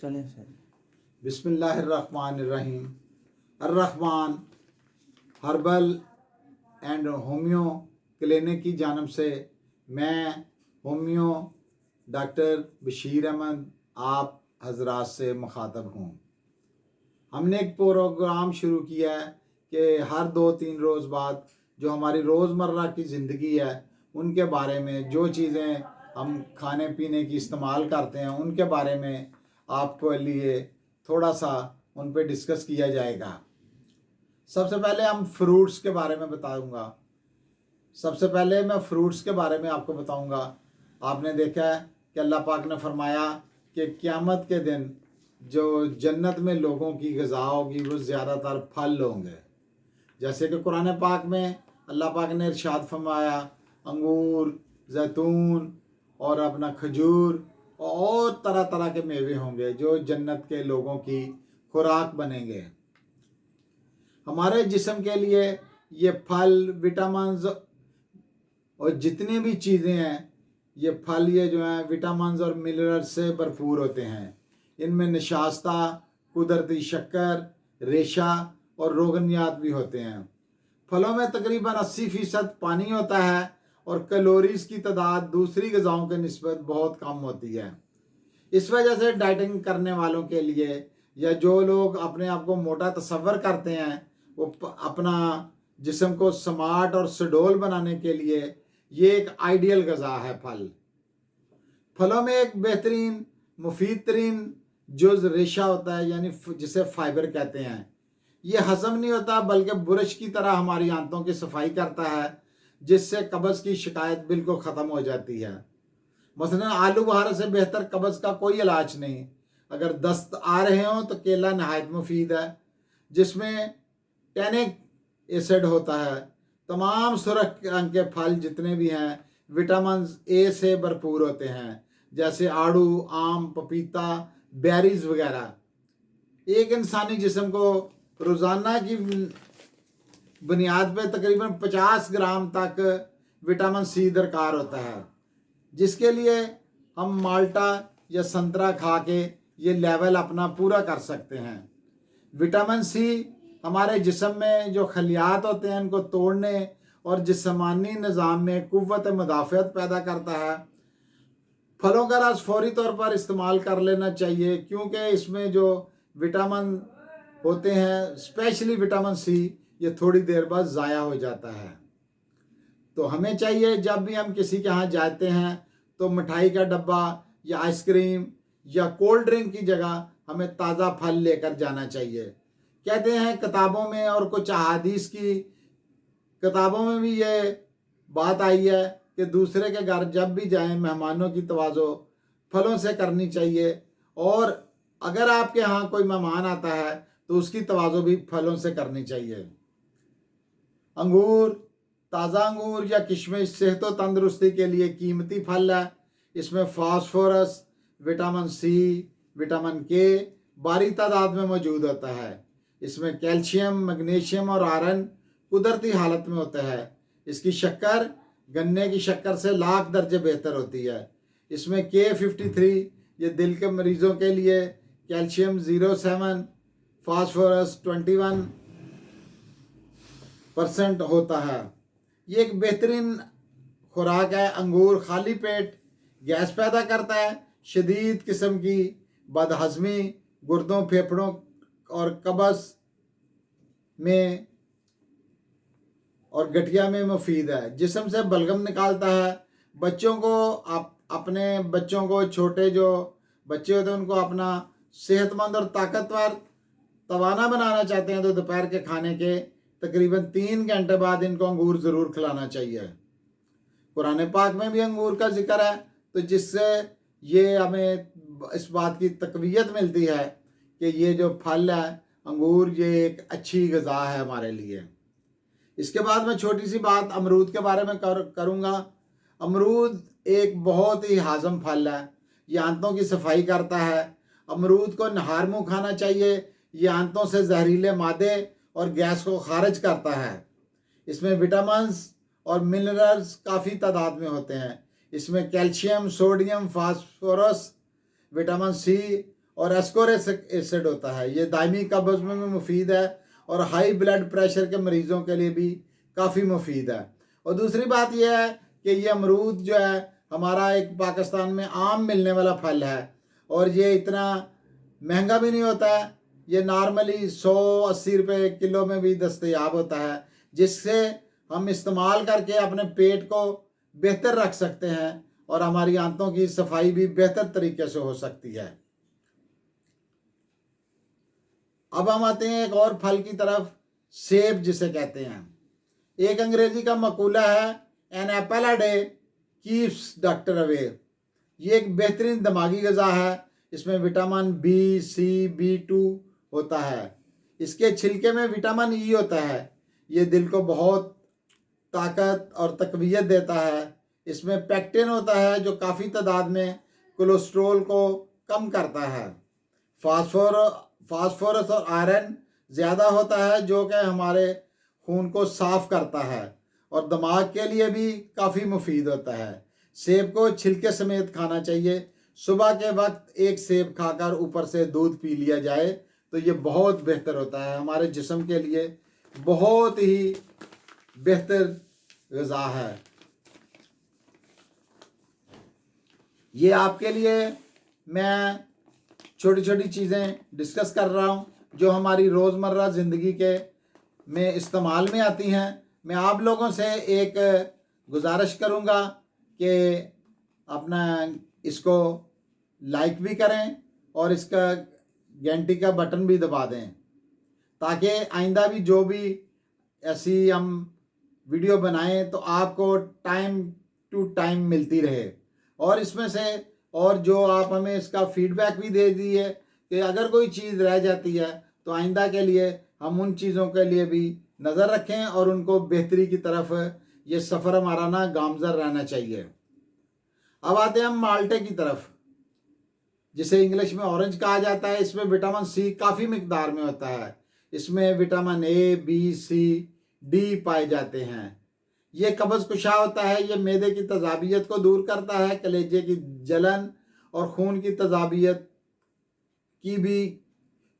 चलें सर। बिस्मिल्लाहिर्रहमानिर्रहीम। अर्रहमान herbal and homeo clinic की जानब से मैं होम्यो डॉक्टर बशीर अहमद आप हजरात से मुखातब हूँ। हमने एक प्रोग्राम शुरू किया है कि हर 2-3 रोज़ बाद जो हमारी रोज़मर्रा की ज़िंदगी है उनके बारे में, जो चीज़ें हम खाने पीने की इस्तेमाल करते हैं उनके बारे में आपके लिए थोड़ा सा उन पे डिस्कस किया जाएगा। सबसे पहले हम फ्रूट्स के बारे में बताऊंगा। सबसे पहले मैं फ्रूट्स के बारे में आपको बताऊंगा। आपने देखा है कि अल्लाह पाक ने फरमाया कि क़यामत के दिन जो जन्नत में लोगों की ग़िज़ा होगी वो ज़्यादातर फल होंगे। जैसे कि कुरान पाक में अल्लाह पाक ने इरशाद फरमाया अंगूर, जैतून और अपना खजूर और तरह तरह के मेवे होंगे जो जन्नत के लोगों की खुराक बनेंगे। हमारे जिस्म के लिए ये फल, विटामिन्स और जितनी भी चीज़ें हैं, ये फल ये जो हैं विटामिन्स और मिनरल्स से भरपूर होते हैं। इनमें नशास्ता, कुदरती शक्कर, रेशा और रोगनियात भी होते हैं। फलों में तकरीबन 80% पानी होता है और कैलोरीज की तादाद दूसरी ग़िज़ाओं के निस्बत बहुत कम होती है। इस वजह से डाइटिंग करने वालों के लिए या जो लोग अपने आप को मोटा तसव्वुर करते हैं वो अपना जिस्म को स्मार्ट और सुडौल बनाने के लिए ये एक आइडियल ग़िज़ा है फल। फलों में एक बेहतरीन मुफीद तरीन जुज़ रेशा होता है, यानी जिसे फाइबर कहते हैं। ये हज़म नहीं होता बल्कि बुरश की तरह हमारी आंतों की सफाई करता है, जिससे कब्ज़ की शिकायत बिल्कुल ख़त्म हो जाती है। मसलन आलू बुखारा से बेहतर कब्ज़ का कोई इलाज नहीं। अगर दस्त आ रहे हों तो केला नहायत मुफीद है, जिसमें टैनिक एसिड होता है। तमाम सुरख रंग के फल जितने भी हैं विटामिन ए से भरपूर होते हैं, जैसे आड़ू, आम, पपीता, बेरीज वगैरह। एक इंसानी जिस्म को रोज़ाना की बुनियाद पर तकरीबन 50 ग्राम तक विटामिन सी दरकार होता है, जिसके लिए हम माल्टा या संतरा खा के ये लेवल अपना पूरा कर सकते हैं। विटामिन सी हमारे जिस्म में जो खलियात होते हैं उनको तोड़ने और जिस्मानी निज़ाम में कुव्वत मुदाफ़अत पैदा करता है। फलों का रस फौरी तौर पर इस्तेमाल कर लेना चाहिए, क्योंकि इसमें जो विटामिन होते हैं स्पेशली विटामिन सी ये थोड़ी देर बाद ज़ाया हो जाता है। तो हमें चाहिए जब भी हम किसी के यहाँ जाते हैं तो मिठाई का डब्बा या आइसक्रीम या कोल्ड ड्रिंक की जगह हमें ताज़ा फल लेकर जाना चाहिए। कहते हैं किताबों में और कुछ अहादीस की किताबों में भी ये बात आई है कि दूसरे के घर जब भी जाएं मेहमानों की तवाज़ो फलों से करनी चाहिए, और अगर आपके यहाँ कोई मेहमान आता है तो उसकी तवाज़ो भी फलों से करनी चाहिए। अंगूर, ताज़ा अंगूर या किशमिश सेहत व तंदरुस्ती के लिए कीमती फल है। इसमें फास्फोरस, विटामिन सी, विटामिन के भारी तादाद में मौजूद होता है। इसमें कैल्शियम, मैग्नीशियम और आयरन कुदरती हालत में होता है। इसकी शक्कर गन्ने की शक्कर से लाख दर्जे बेहतर होती है। इसमें K53 ये दिल के मरीज़ों के लिए, कैल्शियम 0.7, फास्फोरस 21% होता है। ये एक बेहतरीन खुराक है। अंगूर खाली पेट गैस पैदा करता है, शदीद किस्म की बदहज़मी, गुर्दों, फेफड़ों और कब्ज़ में और गठिया में मुफीद है। जिस्म से बलगम निकालता है। बच्चों को अपने बच्चों को, छोटे जो बच्चे होते हैं उनको अपना सेहतमंद और ताकतवर तवाना बनाना चाहते हैं तो दोपहर के खाने के तकरीबन 3 घंटे बाद इनको अंगूर ज़रूर खिलाना चाहिए। कुरान पाक में भी अंगूर का जिक्र है, तो जिससे ये हमें इस बात की तक़वियत मिलती है कि ये जो फल है अंगूर ये एक अच्छी ग़िज़ा है हमारे लिए। इसके बाद मैं छोटी सी बात अमरूद के बारे में करूँगा। अमरूद एक बहुत ही हाज़म फल है, ये आंतों की सफाई करता है। अमरूद को नहार मुँह खाना चाहिए। ये आंतों से जहरीले मादे और गैस को खारिज करता है। इसमें विटामिन्स और मिनरल्स काफ़ी तादाद में होते हैं। इसमें calcium, sodium, phosphorus, vitamin C और एस्कोरिक एसिड होता है। ये दायमी कब्ज़ में भी मुफीद है और हाई ब्लड प्रेशर के मरीज़ों के लिए भी काफ़ी मुफीद है। और दूसरी बात यह है कि ये अमरूद जो है हमारा एक पाकिस्तान में आम मिलने वाला फल है और ये इतना महंगा भी नहीं होता है। ये नॉर्मली 100-80 रुपये किलो में भी दस्तयाब होता है, जिससे हम इस्तेमाल करके अपने पेट को बेहतर रख सकते हैं और हमारी आंतों की सफाई भी बेहतर तरीके से हो सकती है। अब हम आते हैं एक और फल की तरफ, सेब जिसे कहते हैं। एक अंग्रेजी का मकूला है, an apple a day keeps doctor away. ये एक बेहतरीन दिमागी ग़िज़ा है। इसमें विटामिन बी, सी, B2 होता है। इसके छिलके में विटामिन ई होता है। ये दिल को बहुत ताकत और तक़वियत देता है। इसमें पेक्टिन होता है जो काफ़ी तादाद में कोलेस्ट्रोल को कम करता है। फास्फोरस और आयरन ज़्यादा होता है जो कि हमारे खून को साफ़ करता है और दिमाग के लिए भी काफ़ी मुफीद होता है। सेब को छिलके समेत खाना चाहिए। सुबह के वक्त एक सेब खाकर ऊपर से दूध पी लिया जाए तो ये बहुत बेहतर होता है, हमारे जिस्म के लिए बहुत ही बेहतर ग़िज़ा है। ये आपके लिए मैं छोटी छोटी चीज़ें डिस्कस कर रहा हूँ जो हमारी रोज़मर्रा ज़िंदगी के में इस्तेमाल में आती हैं। मैं आप लोगों से एक गुजारिश करूँगा कि अपना इसको लाइक भी करें और इसका घंटी का बटन भी दबा दें ताकि आइंदा भी जो भी ऐसी हम वीडियो बनाएं तो आपको टाइम टू टाइम मिलती रहे। और इसमें से और जो आप हमें इसका फीडबैक भी दे दिए कि अगर कोई चीज़ रह जाती है तो आइंदा के लिए हम उन चीज़ों के लिए भी नज़र रखें और उनको बेहतरी की तरफ ये सफ़र हमारा ना गामज़र रहना चाहिए। अब आते हैं हम माल्टे की तरफ, जिसे इंग्लिश में ऑरेंज कहा जाता है। इसमें विटामिन सी काफ़ी मिकदार में होता है। इसमें vitamin A, B, C, D पाए जाते हैं। ये कब्ज़ कुशा होता है। ये मैदे की तज़ाबियत को दूर करता है, कलेजे की जलन और खून की तज़ाबियत की भी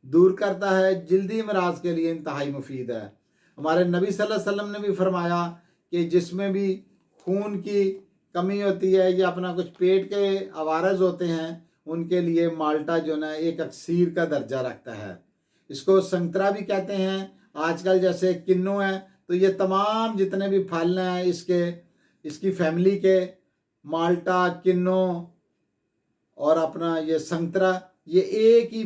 दूर करता है। जिल्दी अमराज के लिए इंतहाई मुफीद है। हमारे नबी सल्लल्लाहु अलैहि वसल्लम ने भी फरमाया कि जिसमें भी खून की कमी होती है या अपना कुछ पेट के अवारज होते हैं उनके लिए माल्टा जो ना एक अक्सीर का दर्जा रखता है। इसको संतरा भी कहते हैं। आजकल जैसे किन्नू है तो ये तमाम जितने भी फल हैं इसकी फैमिली के माल्टा, किन्नू और अपना ये संतरा, ये एक ही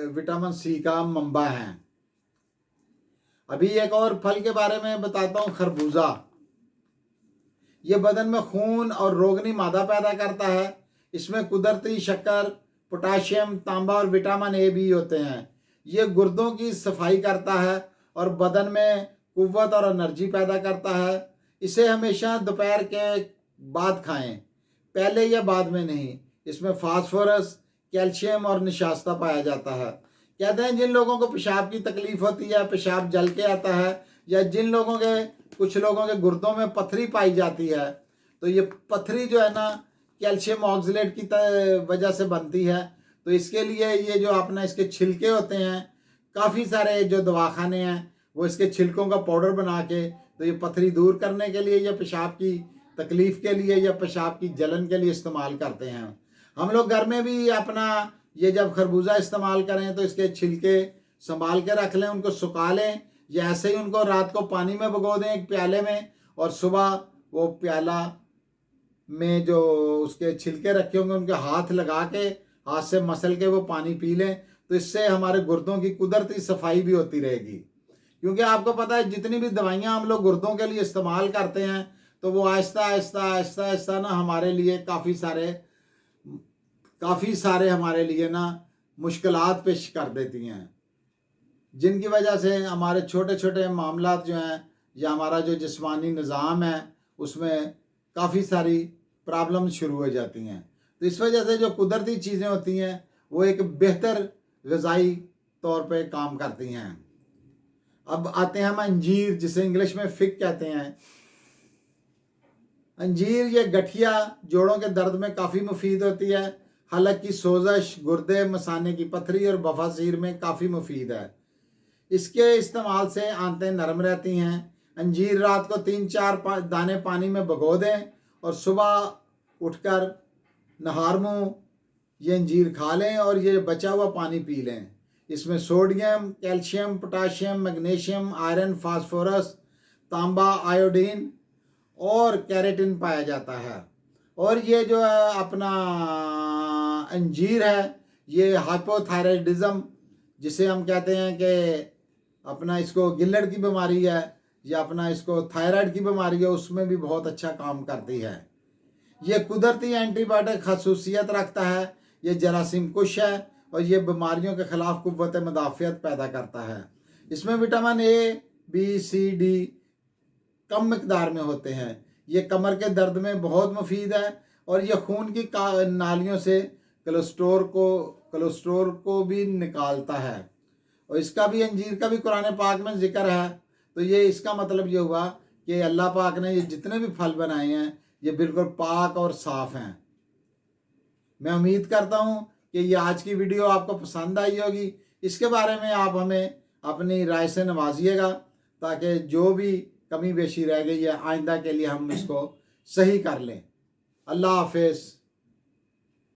विटामिन सी का मंबा है। अभी एक और फल के बारे में बताता हूँ, खरबूजा। ये बदन में खून और रोगनी मादा पैदा करता है। इसमें कुदरती शक्कर, पोटाशियम, तांबा और विटामिन ए भी होते हैं। ये गुर्दों की सफाई करता है और बदन में कुव्वत और एनर्जी पैदा करता है। इसे हमेशा दोपहर के बाद खाएं, पहले या बाद में नहीं। इसमें फास्फोरस, कैल्शियम और निशास्ता पाया जाता है। कहते हैं जिन लोगों को पेशाब की तकलीफ होती है, पेशाब जल के आता है, या जिन लोगों के कुछ लोगों के गुर्दों में पथरी पाई जाती है तो ये पथरी जो है ना कैल्शियम ऑक्सलेट की वजह से बनती है। तो इसके लिए ये जो अपना इसके छिलके होते हैं, काफ़ी सारे जो दवाखाने हैं वो इसके छिलकों का पाउडर बना के तो ये पथरी दूर करने के लिए या पेशाब की तकलीफ़ के लिए या पेशाब की जलन के लिए इस्तेमाल करते हैं। हम लोग घर में भी अपना ये जब खरबूजा इस्तेमाल करें तो इसके छिलके संभाल के रख लें, उनको सुखा लें या ऐसे ही उनको रात को पानी में भिगो दें एक प्याले में, और सुबह वो प्याला में जो उसके छिलके रखे होंगे उनके हाथ लगा के हाथ से मसल के वो पानी पी लें तो इससे हमारे गुर्दों की कुदरती सफाई भी होती रहेगी। क्योंकि आपको पता है जितनी भी दवाइयाँ हम लोग गुर्दों के लिए इस्तेमाल करते हैं तो वो आहिस्ता आहिस्ता आहिस्ता आहिस्ता ना हमारे लिए काफ़ी सारे हमारे लिए ना मुश्किलात पेश कर देती हैं, जिनकी वजह से हमारे छोटे छोटे मामलात जो हैं या हमारा जो जिस्मानी निज़ाम है उसमें काफ़ी सारी प्रॉब्लम शुरू हो जाती हैं। तो इस वजह से जो कुदरती चीज़ें होती हैं वो एक बेहतर ग़िज़ाई तौर पे काम करती हैं। अब आते हैं हम अंजीर, जिसे इंग्लिश में फिग कहते हैं। अंजीर ये गठिया जोड़ों के दर्द में काफ़ी मुफीद होती है। हलक की सोजश, गुर्दे, मसाने की पथरी और बवासीर में काफ़ी मुफीद है। इसके इस्तेमाल से आंतें नरम रहती हैं। अंजीर रात को 3-4 दाने पानी में भिगो दें और सुबह उठकर नहार मुँह ये अंजीर खा लें और ये बचा हुआ पानी पी लें। इसमें sodium, calcium, potassium, magnesium, iron, phosphorus, तांबा, आयोडीन और कैरेटिन पाया जाता है। और ये जो है अपना अंजीर है, ये हाइपोथायराइडिज्म जिसे हम कहते हैं कि अपना इसको गिल्लड़ की बीमारी है या अपना इसको थायराइड की बीमारी है, उसमें भी बहुत अच्छा काम करती है। ये कुदरती एंटीबायोटिक खसूसियत रखता है। ये जरासीम कुश है और ये बीमारियों के खिलाफ कुव्वत मुदाफ़ियत पैदा करता है। इसमें vitamin A, B, C, D कम मिकदार में होते हैं। ये कमर के दर्द में बहुत मुफीद है और ये खून की नालियों से कोलेस्ट्रोल को भी निकालता है। और इसका भी, अंजीर का भी कुरान पाक में जिक्र है। तो ये इसका मतलब ये हुआ कि अल्लाह पाक ने ये जितने भी फल बनाए हैं ये बिल्कुल पाक और साफ़ हैं। मैं उम्मीद करता हूँ कि ये आज की वीडियो आपको पसंद आई होगी। इसके बारे में आप हमें अपनी राय से नवाजिएगा ताकि जो भी कमी बेशी रह गई है आइंदा के लिए हम इसको सही कर लें। अल्लाह हाफिज़।